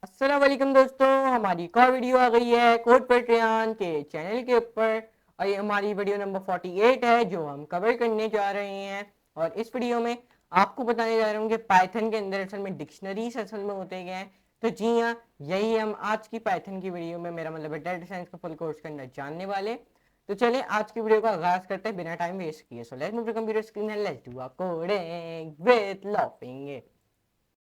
अस्सलाम वालेकुम दोस्तों, हमारी एक और वीडियो आ गई है कोड पैट्रियन के चैनल के ऊपर। और ये हमारी वीडियो नंबर 48 है जो हम कवर करने जा रहे हैं। और इस वीडियो में आपको बताने जा रहा हूँ कि पाइथन के अंदर असल में डिक्शनरीज असल में होते क्या हैं। तो जी हाँ, यही हम आज की पाइथन की वीडियो में, मेरा मतलब डाटा साइंस का फुल कोर्स के अंदर जानने वाले। तो चलिए आज की वीडियो का आगाज करते हैं बिना टाइम वेस्ट किए। So let's move to computer screen and let's do a coding with laughing.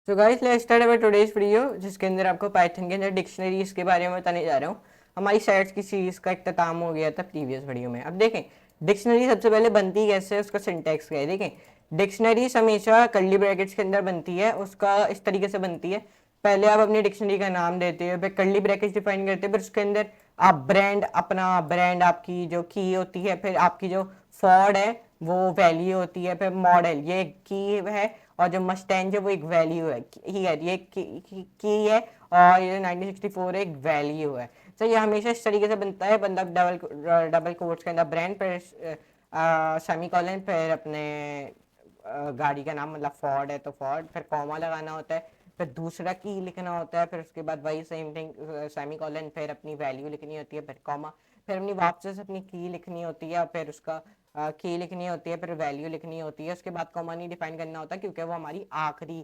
तो guys let's start our today's video, जिसके अंदर आपको पाइथन के अंदर डिक्शनरीज के बारे में बताने जा रहा हूँ। हमारी सेट्स की सीरीज का इख्तिताम हो गया था प्रीवियस वीडियो में। अब देखें डिक्शनरी सबसे पहले बनती कैसे है, उसका सिंटैक्स क्या है। देखें डिक्शनरीज हमेशा कर्ली ब्रैकेट्स के अंदर बनती है। उसका इस तरीके से बनती है, पहले आप अपनी डिक्शनरी का नाम देते हो, फिर कर्ली ब्रैकेट्स डिफाइन करते हो, फिर उसके अंदर आप ब्रांड, अपना ब्रांड आपकी जो की होती है, फिर आपकी जो फॉर्ड है वो वैल्यू होती है, फिर मॉडल ये की है, और जो मस्टैंग है वो एक वैल्यू है। ही है ये की है, और ये 1964 एक वैल्यू है। तो ये हमेशा इस तरीके से बनता है। बंदा डबल डबल कोट्स के अंदर ब्रांड, फिर सेमी कॉलन, फिर अपने गाड़ी का नाम, मतलब फोर्ड है तो फोर्ड, फिर कॉमा लगाना होता है, फिर दूसरा की लिखना होता है, फिर उसके बाद वही सेम थिंग सेमी कॉलन, फिर अपनी वैल्यू लिखनी होती है, फिर कॉमा, फिर अपनी वापस अपनी की लिखनी होती है, फिर उसका की लिखनी होती है, फिर वैल्यू लिखनी होती है। उसके बाद कॉमा नहीं डिफाइन करना होता क्योंकि वो हमारी आखिरी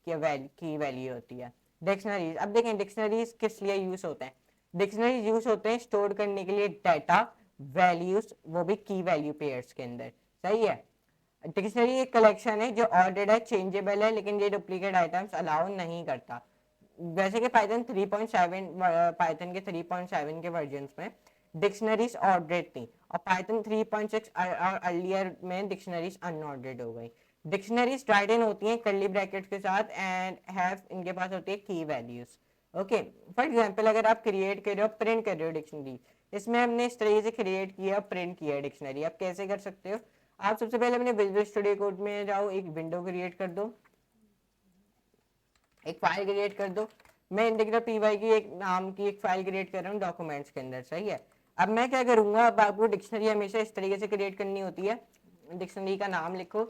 की वैल्यू होती है। डिक्शनरीज, अब देखें डिक्शनरीज किस लिए यूज होते हैं। डिक्शनरीज यूज होते हैं स्टोर करने के लिए डाटा, वैल्यूज, वो भी की वैल्यू पेयर्स के अंदर। सही है। डिक्शनरी एक कलेक्शन है जो ऑर्डर्ड है, चेंजेबल है, लेकिन ये डुप्लीकेट आइटम्स अलाउ नहीं करता। वैसे कि पाइथन 3.7, पाइथन के 3.7 के वर्जन में डिक्शनरीज ऑर्डर्ड थी, और पाइथन 3.6 और अर्लियर में डिक्शनरीज अनऑर्डर्ड हो गई। डिक्शनरीज राइट इन होती हैं कर्ली ब्रैकेट्स के साथ, एंड हैव, इनके पास होती है की वैल्यूज। ओके, फॉर एग्जांपल अगर आप क्रिएट कर रहे हो, प्रिंट कर रहे हो डिक्शनरी, इसमें हमने इस तरीके से क्रिएट किया, प्रिंट किया डिक्शनरी। आप कैसे कर सकते हो, आप सबसे पहले अपने विजुअल स्टूडियो कोड में जाओ, एक विंडो क्रिएट कर दो, एक फाइल क्रिएट कर दो। मैं इंडिकेटर पीवाई की एक नाम की एक फाइल क्रिएट कर रहा हूँ डॉक्यूमेंट्स के अंदर। सही है। अब मैं क्या करूंगा, अब आपको डिक्शनरी हमेशा इस तरीके से क्रिएट करनी होती है। डिक्शनरी का नाम लिखो,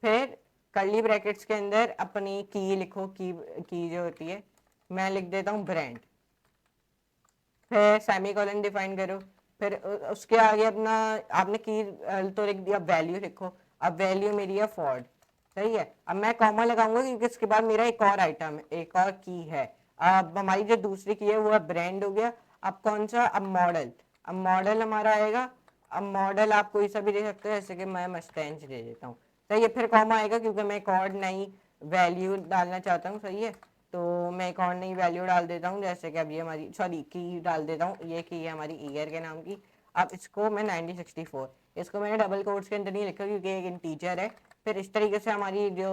फिर कर्ली ब्रैकेट्स के अंदर अपनी की लिखो, की जो होती है, मैं लिख देता हूँ ब्रांड, फिर सेमी कॉलन डिफाइन करो, फिर उसके आगे अपना आपने की तो लिख दिया, वैल्यू लिखो। अब वैल्यू मेरी है फोर्ड। सही है। अब मैं कॉमा लगाऊंगा क्योंकि इसके बाद मेरा एक और आइटम है, एक और की है। अब हमारी जो दूसरी की है वो है ब्रांड हो गया। अब कौन सा, अब मॉडल, अब मॉडल हमारा आएगा। अब मॉडल आप कोई सा भी दे सकते हो, जैसे कि मैं मस्टैंग दे देता हूँ। सही है। फिर कॉमा आएगा क्योंकि मैं एक और नई वैल्यू डालना चाहता हूँ। सही है। तो मैं एक और नई वैल्यू डाल देता हूँ, जैसे कि अब ये हमारी, सॉरी, की डाल देता हूँ, ये की है हमारी ईयर के नाम की। अब इसको मैं 1964, इसको मैंने डबल कोट्स के अंदर नहीं लिखा क्योंकि एक इंटीजर है। फिर इस तरीके से हमारी जो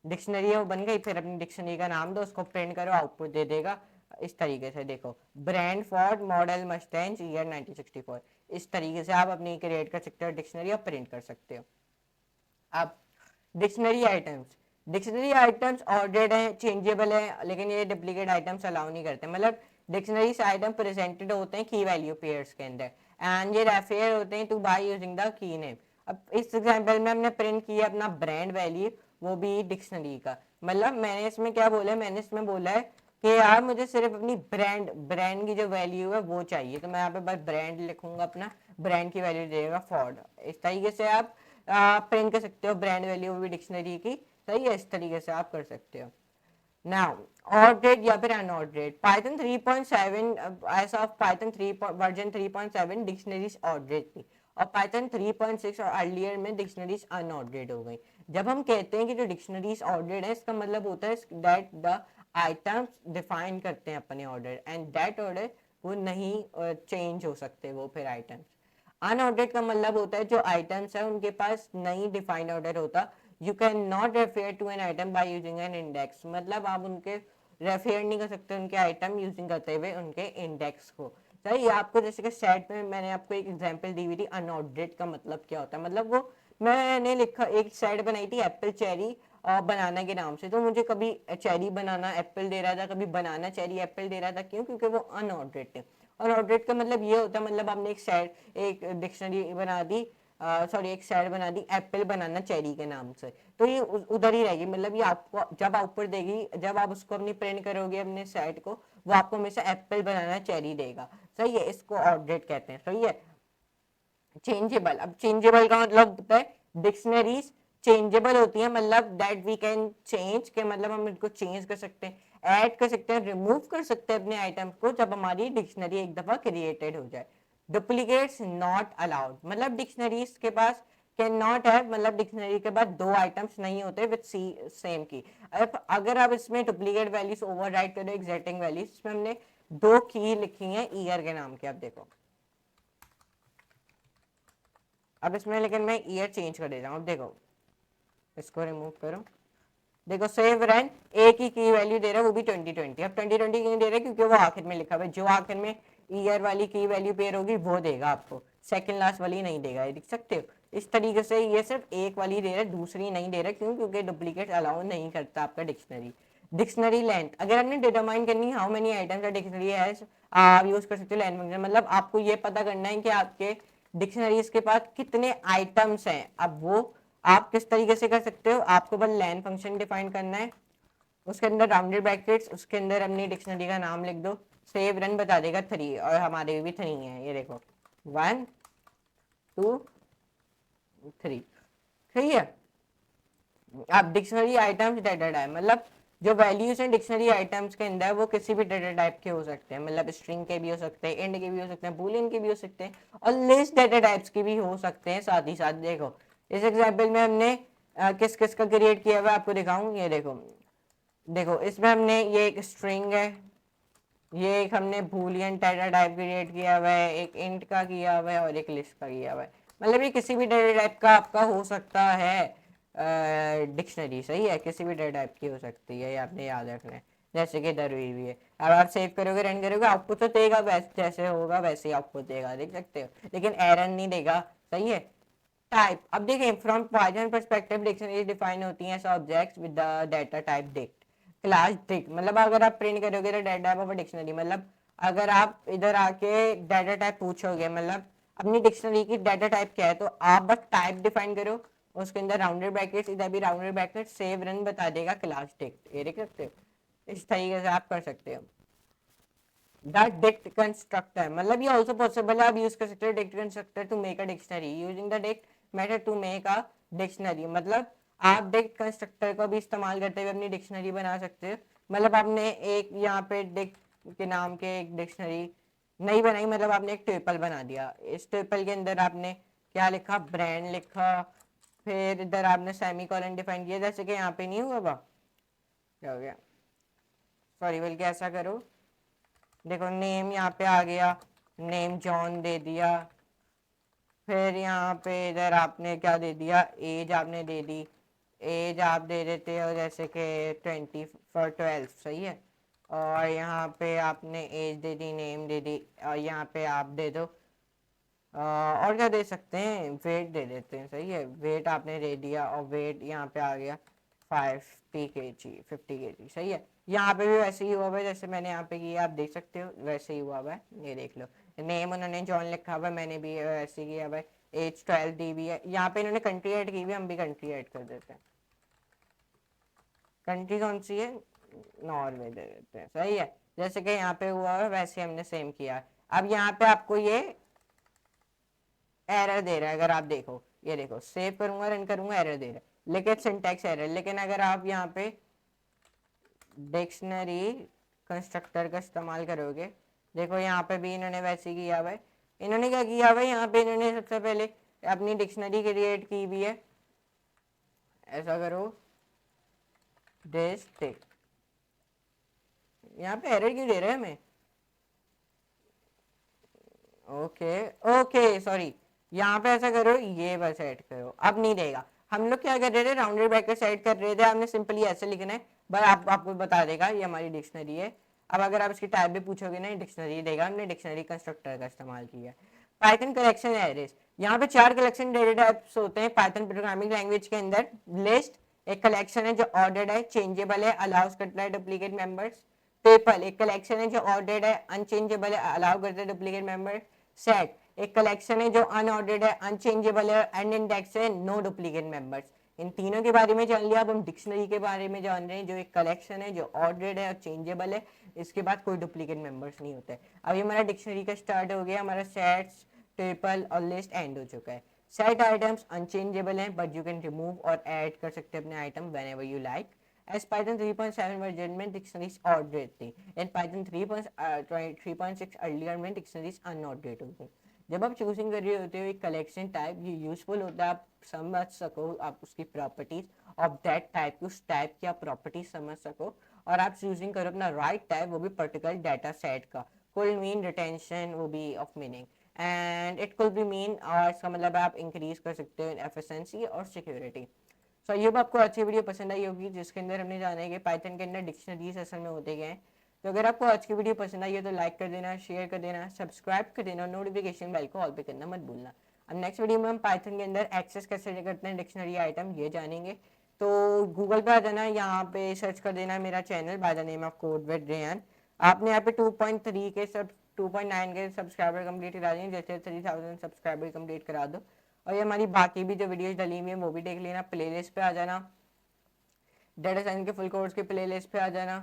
डिक्शनरी है वो बन गई। फिर अपनी डिक्शनरी का नाम दो, उसको प्रिंट करो, आउटपुट दे देगा इस तरीके से। देखो, brand, Ford, model, Mustang, year 1964। इस तरीके से आप अपनी क्रिएट कर सकते हो डिक्शनरी और प्रिंट कर सकते हो। अब dictionary items, dictionary items ordered है, चेंजेबल है, लेकिन ये डुप्लीकेट आइटम्स अलाउ नहीं करते। मतलब डिक्शनरी से आइटम प्रेजेंटेड होते हैं की वैल्यू पेयर्स के अंदर, एंड ये रेफर होते हैं to by using the key name. अब इस एग्जांपल में हमने प्रिंट किया अपना ब्रांड वैल्यू, वो भी डिक्शनरी का। मतलब मैंने इसमें क्या बोला है, मैंने इसमें बोला है कि यार मुझे सिर्फ अपनी ब्रांड ब्रांड की जो वैल्यू है वो चाहिए, तो मैं यहाँ पे बस ब्रांड लिखूंगा, अपना ब्रांड की वैल्यू देगा फोर्ड। इस तरीके से आप प्रिंट कर सकते हो ब्रांड वैल्यू भी डिक्शनरी की। सही है। इस तरीके से आप कर सकते हो। नाउ ऑर्डर्ड या फिर unordered, Python 3.7, as of Python 3 version 3.7 dictionaries ordered थी, और पाइथन 3.6 और अर्लियर में डिक्शनरीज अनऑर्डर्ड हो गई। जब हम कहते हैं कि जो डिक्शनरीज ऑर्डर्ड है, इसका मतलब होता है दैट द आइटम्स डिफाइन करते हैं अपने ऑर्डर, एंड दैट ऑर्डर वो नहीं चेंज हो सकते वो फिर आइटम्स। अनऑर्डर्ड का मतलब होता है जो आइटम्स है उनके पास नहीं डिफाइंड ऑर्डर होता। You can not refer to an item by using an index, मतलब आप उनके रेफर नहीं कर सकते उनके आइटम यूजिंग करते हुए उनके इंडेक्स को। सही। आपको जैसे कि सेट में मैंने आपको एक एग्जांपल दी हुई थी, अनऑर्डर्ड का मतलब क्या होता है। मतलब वो मैंने लिखा, एक सेट बनाई थी एप्पल चेरी बनाना के नाम से, तो मुझे कभी चेरी बनाना एप्पल दे रहा था, कभी बनाना चेरी एप्पल दे रहा था। क्यों? क्योंकि वो अनऑर्डर्ड थे। और ऑर्डर्ड का मतलब ये होता है, मतलब आपने एक सेट, एक डिक्शनरी बना दी सॉरी एक सेट बना दी एप्पल बनाना चेरी के नाम से, तो ये उधर ही रहेगी, मतलब ये आपको जब आउटपुट देगी, जब आप उसको अपनी प्रिंट करोगे अपने सेट को, वो आपको हमेशा एप्पल बनाना चेरी देगा। सही है, इसको ऑर्डर कहते हैं। सही है। चेंजेबल, अब चेंजेबल का मतलब होता है डिक्शनरीज चेंजेबल होती है, मतलब दैट वी कैन चेंज के, मतलब हम इनको चेंज कर सकते हैं, ऐड कर सकते हैं, रिमूव कर सकते हैं अपने आइटम्स को जब हमारी डिक्शनरी एक दफा क्रिएटेड हो जाए। डुप्लीकेट्स नॉट अलाउड, मतलब डिक्शनरीज के पास कैन नॉट हैव, मतलब डिक्शनरी के बाद दो आइटम्स नहीं होते विद सेम की। अगर आप इसमें डुप्लीकेट वैल्यूज ओवरराइट करो एग्जिस्टिंग वैल्यूज, इसमें हमने दो की लिखी है ईयर के नाम के। अब देखो, अब इसमें लेकिन मैं ईयर चेंज कर दे रहा हूँ। देखो इसको रिमूव करो, देखो सेव रन, एक ही की वैल्यू दे रहा है वो भी 2020। अब 2020 क्यों दे रहा है, क्योंकि वो आखिर में लिखा हुआ है, जो आखिर में ईयर वाली की वैल्यू पेयर होगी वो देगा आपको, सेकंड लास्ट वाली नहीं देगा। ये देख सकते हो, इस तरीके से ये सिर्फ एक वाली दे रहा है, दूसरी नहीं दे रहा। क्यों? क्योंकि डुप्लीकेट अलाउ नहीं करता आपका डिक्शनरी। डिक्शनरी लेंथ, अगर हमने डिटरमाइन करनी how many items a dictionary has, आप यूज कर सकते हो लेंथ फंक्शन, मतलब आपको ये पता करना है कि आपके डिक्शनरीज के पास कितने आइटम्स हैं। अब वो आप किस तरीके से कर सकते हो, आपको बस लेन फंक्शन डिफाइन करना है, उसके अंदर राउंडेड ब्रैकेट्स, उसके अंदर अपनी डिक्शनरी का नाम लिख दो, सेव रन बता देगा 3, और हमारे भी 3 है, ये देखो 1 2 3। सही है। अब डिक्शनरी आइटम्स डाटा टाइप, मतलब जो वैल्यूज हैं डिक्शनरी आइटम्स के अंदर वो किसी भी डाटा टाइप के हो सकते हैं, मतलब स्ट्रिंग के भी हो सकते हैं, इंड के भी हो सकते हैं, बूलियन के भी हो सकते हैं, और लिस्ट डाटा टाइप्स के भी हो सकते हैं साथ ही साथ। देखो इस एग्जाम्पल में हमने किस किस का क्रिएट किया हुआ आपको दिखाऊं, ये देखो, देखो इसमें हमने ये एक स्ट्रिंग है, ये एक हमने बूलियन डाटा टाइप क्रिएट किया हुआ है, एक इंट का किया हुआ है और एक लिस्ट का किया हुआ है, मतलब ये किसी भी डाटा टाइप का आपका हो सकता है डिक्शनरी। सही है, किसी भी डाटा टाइप की हो सकती है, ये आपने याद रखना है। जैसे कि दरवी भी है, अब आप सेव करोगे रन करोगे आउटपुट तो देगा, वैसे जैसे होगा वैसे ही आउटपुट देगा, देख सकते हो, लेकिन एरर नहीं देगा। सही है। टाइप, अब देखिए from Python perspective dictionary define होती हैं as objects with the data type dict class dict, मतलब अगर आप प्रिंट करोगे तो डाटा टाइप ऑफ डिक्शनरी, मतलब अगर आप इधर आके डाटा टाइप पूछोगे, मतलब अपनी डिक्शनरी की डाटा टाइप क्या है, तो आप बस टाइप डिफाइन करो, उसके अंदर राउंडेड ब्रैकेट्स, इधर भी राउंडेड ब्रैकेट, सेव रन बता देगा क्लास डिक्ट। ये देख सकते हो, इस तरीके से आप कर सकते हो। दैट डिक्ट कंस्ट्रक्टर, मतलब ये आल्सो पॉसिबल है, आप यूज कर सकते हो dict constructor to make a dictionary using the dict method to make a dictionary, मतलब आप डिक्ट कंस्ट्रक्टर को भी इस्तेमाल करते हुए अपनी डिक्शनरी बना सकते हो। मतलब आपने एक यहाँ पे डिक्ट के नाम के एक डिक्शनरी नहीं बनाई, मतलब आपने एक ट्रिपल बना दिया, इस ट्रिपल के अंदर आपने क्या लिखा, ब्रांड लिखा, फिर इधर आपने सेमी कॉलन डिफाइन किया, जैसे कि यहाँ पे नहीं हुआ, क्या हो गया, सॉरी, बल्कि ऐसा करो, देखो नेम यहाँ पे आ गया, नेम जॉन दे दिया, फिर यहाँ पे इधर आपने क्या दे दिया, एज आपने दे दी, एज आप दे देते हो जैसे कि 20/12। सही है। और यहाँ पे आपने एज दे दी, नेम दे दी, और यहाँ पे आप दे दो और क्या दे सकते हैं, वेट दे देते हैं। सही है, वेट आपने दे दिया, और वेट यहाँ पे आ गया 50 kg। सही है, यहाँ पे भी वैसे ही हुआ हुआ है जैसे मैंने यहाँ पे किया, आप देख सकते हो वैसे ही हुआ हुआ है, ये देख लो, नेम उन्होंने जॉन लिखा हुआ है, मैंने भी वैसे किया हुआ है, एज 12 दी भी है, यहाँ पे इन्होंने कंट्री ऐड की हुई है, हम भी कंट्री ऐड कर देते हैं। कंट्री कौन सी है, नॉर्वे दे देते हैं। सही है, जैसे कि यहाँ पे हुआ है वैसे हमने सेम किया है। अब यहाँ पे आपको ये एरर दे रहा है, अगर आप देखो, ये देखो सेव करूंगा रन करूंगा एरर दे रहा है, लेकिन सिंटैक्स एरर। लेकिन अगर आप यहाँ पे डिक्शनरी कंस्ट्रक्टर का इस्तेमाल करोगे, देखो यहाँ पे भी इन्होंने वैसे किया हुआ है। इन्होंने क्या किया हुआ है, यहाँ पे इन्होंने सबसे पहले अपनी डिक्शनरी क्रिएट की हुई है, ऐसा करो डिस्ट्रिक्ट, यहाँ पे एरर क्यों दे रहे हैं हमें, ओके ओके सॉरी, यहाँ पे ऐसा करो, ये बस ऐड करो, अब नहीं देगा। हम लोग क्या कर रहे थे, राउंडेड ब्रैकेट ऐड कर रहे थे, हमने सिंपली ऐसे लिखना है, बस आपको बता देगा ये हमारी डिक्शनरी है। अब अगर आप इसकी टाइप भी पूछोगे ना, डिक्शनरी देगा, हमने डिक्शनरी कंस्ट्रक्टर का इस्तेमाल किया। पाइथन कलेक्शन एरेज, यहाँ पे 4 कलेक्शन डेटा टाइप्स होते हैं पाइथन प्रोग्रामिंग लैंग्वेज के अंदर। लिस्ट एक कलेक्शन है जो ऑर्डर्ड है, चेंजेबल है, अलाउज करता है डुप्लीकेट मेंबर्स। पेपल एक कलेक्शन है जो ऑर्डर्ड है, अनचेंजेबल है, अलाउ करता है डुप्लीकेट मेंबर। सेट एक कलेक्शन है जो अनऑर्डर्ड है, अनचेंजेबल है, अनइंडेक्स है, नो डुप्लीकेट मेंबर्स। इन तीनों के बारे में जान लिया। अब हम डिक्शनरी के बारे में जान रहे हैं, जो एक कलेक्शन है जो ऑर्डर्ड है और चेंजेबल है, इसके बाद कोई डुप्लीकेट मेंबर्स नहीं होते। अभी हमारा डिक्शनरी का स्टार्ट हो गया, हमारा सेट्स, ट्रिपल और लिस्ट एंड हो चुका है। सेट आइटम्स अनचेंजेबल हैं बट यू कैन रिमूव और ऐड कर सकते हैं अपने item whenever you like. As Python 3.7 version में dictionaries ordered थी, in Python 3.6 earlier में dictionaries unordered होती। जब आप चूजिंग कर रहे होते हो एक कलेक्शन टाइप, ये यूजफुल होता है, आप समझ सको, आप उसकी प्रॉपर्टीज ऑफ दैट टाइप, उस टाइप की आप प्रॉपर्टीज समझ सको, और आप चूजिंग करो अपना राइट टाइप, वो भी पर्टिकुलर डाटा सेट का। कुल मीन रिटेंशन वो भी ऑफ मीनिंग, एंड इट कुल बी मीन, और इसका मतलब आप इंक्रीज कर सकते हो एफिशिएंसी और सिक्योरिटी। सो ये आपको अच्छी वीडियो पसंद आई होगी, जिसके अंदर हमने जाना है कि पाइथन के अंदर डिक्शनरीज असल में होते गए हैं। तो अगर आपको आज की वीडियो पसंद आई है तो लाइक कर देना, शेयर कर देना, सब्सक्राइब कर देना, नोटिफिकेशन बेल को ऑल पे करना मत भूलना। अब नेक्स्ट वीडियो में हम पाइथन के अंदर एक्सेस कैसे करते हैं डिक्शनरी आइटम, ये जानेंगे। तो गूगल पे आ जाना, यहाँ पे सर्च कर देना मेरा channel by the name of code with Rehan. आपने यहाँ पे 2.3 के 2.9 के सब्सक्राइबर कंप्लीट करा दिए, जैसे 3000 सब्सक्राइबर कंप्लीट करा दो। और ये हमारी बाकी भी जो वीडियोस डली हुई है वो भी देख लेना। प्लेलिस्ट पे आ जाना, डेटा साइंस के फुल कोर्स के प्लेलिस्ट पे आ जाना।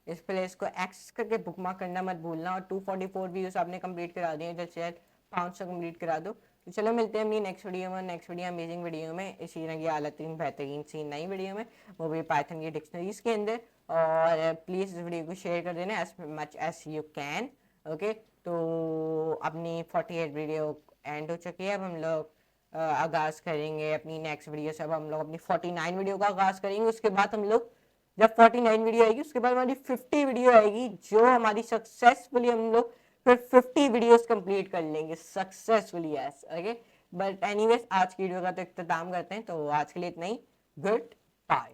इस प्लेलिस्ट को एक्सेस करके बुकमार्क करना मत भूलना। और 244 व्यूज आपने कंप्लीट करा दिए, जैसे 500 कंप्लीट करा दो। तो चलो मिलते हैं अपनी नेक्स्ट वीडियो में, नेक्स्ट वीडियो अमेजिंग वीडियो में, इसी तरह की आलतीन बेहतरीन सी नई वीडियो में, वो भी पाइथन की डिक्शनरीज के अंदर। और प्लीज़ इस वीडियो को शेयर कर देना as much as you can. Okay, तो अपनी 48 वीडियो एंड हो चुकी है। अब हम लोग आगाज करेंगे अपनी नेक्स्ट वीडियो से। अब हम लोग अपनी 49 वीडियो का आगाज करेंगे। उसके बाद हम लोग जब 49 वीडियो आएगी उसके बाद हमारी 50 वीडियो आएगी, जो हमारी सक्सेसफुली हम लोग फिर 50 वीडियोस कंप्लीट कर लेंगे successfully. Yes, okay. But anyways आज की वीडियो का तो इख्तिताम करते हैं, तो आज के लिए इतना ही। Good bye.